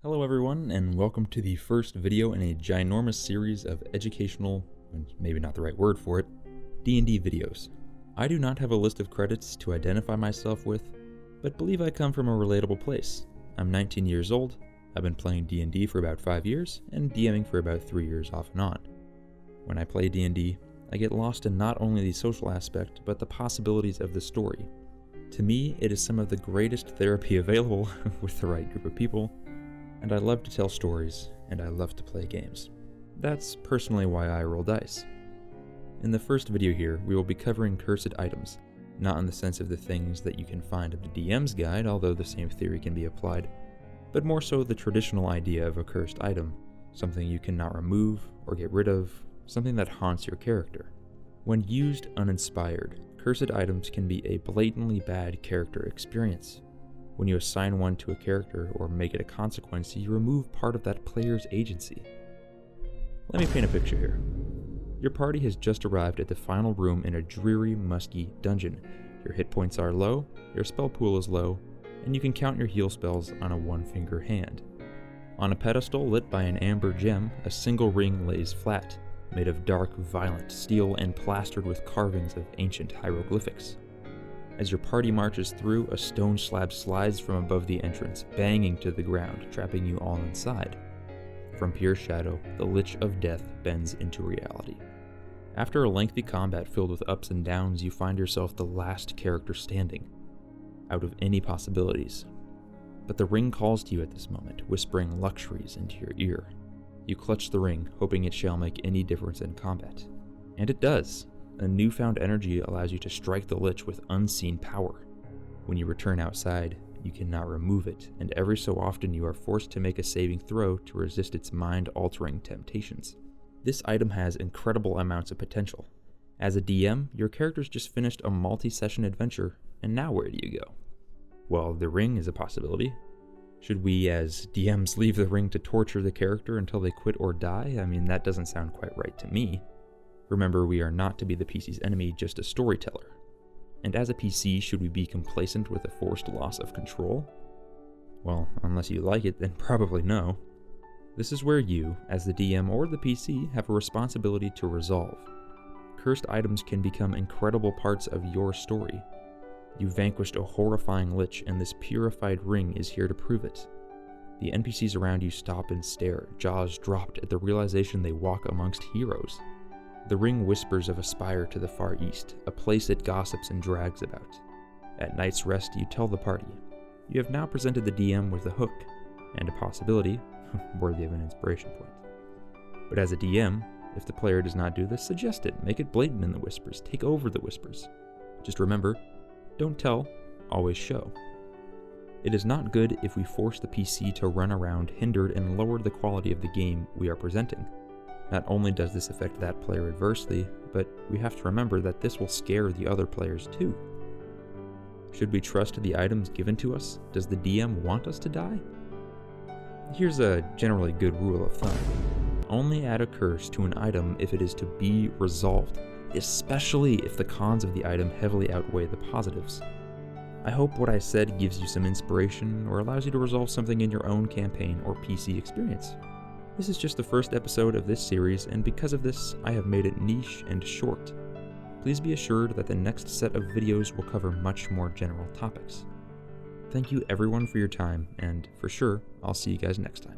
Hello everyone, and welcome to the first video in a ginormous series of educational, and maybe not the right word for it, D&D videos. I do not have a list of credits to identify myself with, but believe I come from a relatable place. I'm 19 years old, I've been playing D&D for about 5 years, and DMing for about 3 years off and on. When I play D&D, I get lost in not only the social aspect, but the possibilities of the story. To me, it is some of the greatest therapy available with the right group of people, and I love to tell stories, and I love to play games. That's personally why I roll dice. In the first video here, we will be covering cursed items, not in the sense of the things that you can find in the DM's guide, although the same theory can be applied, but more so the traditional idea of a cursed item, something you cannot remove or get rid of, something that haunts your character. When used uninspired, cursed items can be a blatantly bad character experience. When you assign one to a character or make it a consequence, you remove part of that player's agency. Let me paint a picture here. Your party has just arrived at the final room in a dreary, musky dungeon. Your hit points are low, your spell pool is low, and you can count your heal spells on a one-finger hand. On a pedestal lit by an amber gem, a single ring lays flat, made of dark, violent steel and plastered with carvings of ancient hieroglyphics. As your party marches through, a stone slab slides from above the entrance, banging to the ground, trapping you all inside. From pure shadow, the Lich of Death bends into reality. After a lengthy combat filled with ups and downs, you find yourself the last character standing, out of any possibilities. But the ring calls to you at this moment, whispering luxuries into your ear. You clutch the ring, hoping it shall make any difference in combat. And it does. A newfound energy allows you to strike the Lich with unseen power. When you return outside, you cannot remove it, and every so often you are forced to make a saving throw to resist its mind-altering temptations. This item has incredible amounts of potential. As a DM, your character's just finished a multi-session adventure, and now where do you go? Well, the ring is a possibility. Should we, as DMs, leave the ring to torture the character until they quit or die? I mean, that doesn't sound quite right to me. Remember, we are not to be the PC's enemy, just a storyteller. And as a PC, should we be complacent with a forced loss of control? Well, unless you like it, then probably no. This is where you, as the DM or the PC, have a responsibility to resolve. Cursed items can become incredible parts of your story. You vanquished a horrifying Lich, and this purified ring is here to prove it. The NPCs around you stop and stare, jaws dropped at the realization they walk amongst heroes. The ring whispers of a spire to the far east, a place it gossips and drags about. At night's rest, you tell the party. You have now presented the DM with a hook, and a possibility, worthy of an inspiration point. But as a DM, if the player does not do this, suggest it, make it blatant in the whispers, take over the whispers. Just remember, don't tell, always show. It is not good if we force the PC to run around hindered and lower the quality of the game we are presenting. Not only does this affect that player adversely, but we have to remember that this will scare the other players too. Should we trust the items given to us? Does the DM want us to die? Here's a generally good rule of thumb. Only add a curse to an item if it is to be resolved, especially if the cons of the item heavily outweigh the positives. I hope what I said gives you some inspiration or allows you to resolve something in your own campaign or PC experience. This is just the first episode of this series, and because of this, I have made it niche and short. Please be assured that the next set of videos will cover much more general topics. Thank you everyone for your time, and for sure, I'll see you guys next time.